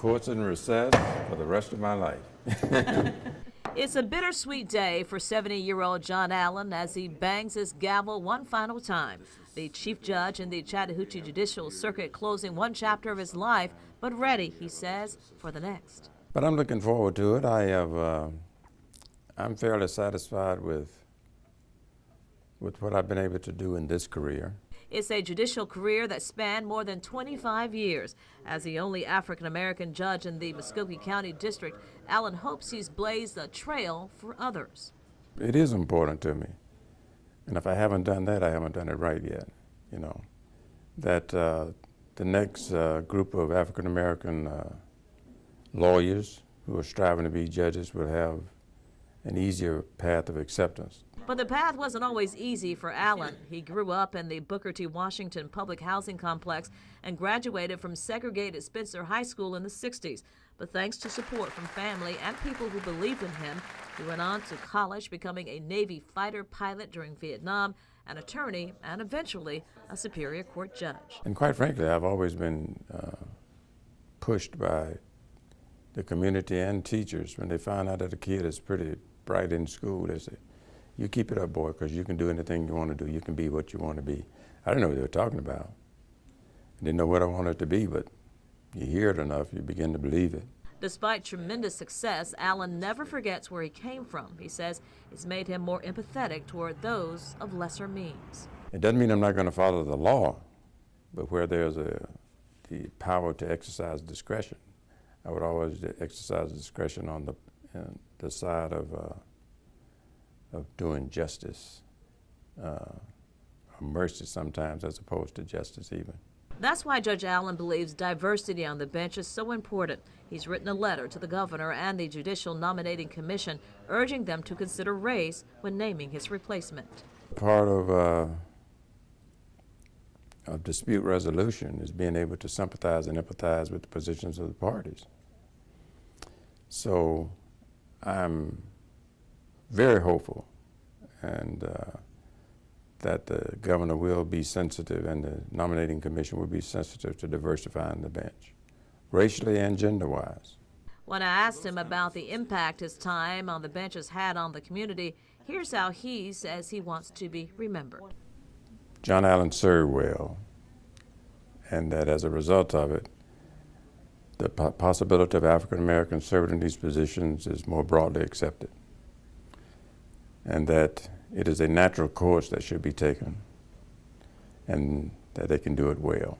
court's in recess for the rest of my life. It's a bittersweet day for 70-year-old John Allen as he bangs his gavel one final time. The chief judge in the Chattahoochee Judicial Circuit closing one chapter of his life, but ready, he says, for the next. But I'm looking forward to it. I'm fairly satisfied with what I've been able to do in this career. It's a judicial career that spanned more than 25 years. As the only African-American judge in the Muskogee County District, Allen hopes he's blazed a trail for others. It is important to me. And if I haven't done that, I haven't done it right yet. You know, that the next group of African-American lawyers who are striving to be judges will have an easier path of acceptance. But the path wasn't always easy for Allen. He grew up in the Booker T. Washington public housing complex and graduated from segregated Spencer High School in the 60s. But thanks to support from family and people who believed in him, he went on to college, becoming a Navy fighter pilot during Vietnam, an attorney, and eventually a Superior Court judge. And quite frankly, I've always been pushed by the community and teachers. When they find out that a kid is pretty bright in school, they say, "You keep it up, boy, because you can do anything you want to do. You can be what you want to be." I didn't know what they were talking about. I didn't know what I wanted to be, but you hear it enough, you begin to believe it. Despite tremendous success, Allen never forgets where he came from. He says it's made him more empathetic toward those of lesser means. It doesn't mean I'm not going to follow the law, but where there's the power to exercise discretion, I would always exercise discretion on the side of doing justice, or mercy sometimes, as opposed to justice even. That's why Judge Allen believes diversity on the bench is so important. He's written a letter to the governor and the Judicial Nominating Commission urging them to consider race when naming his replacement. Part of dispute resolution is being able to sympathize and empathize with the positions of the parties. So I'm very hopeful and that the governor will be sensitive and the nominating commission will be sensitive to diversifying the bench, racially and gender-wise. When I asked him about the impact his time on the bench has had on the community, here's how he says he wants to be remembered. John Allen served well, and that as a result of it, the possibility of African Americans serving in these positions is more broadly accepted, and that it is a natural course that should be taken, and that they can do it well.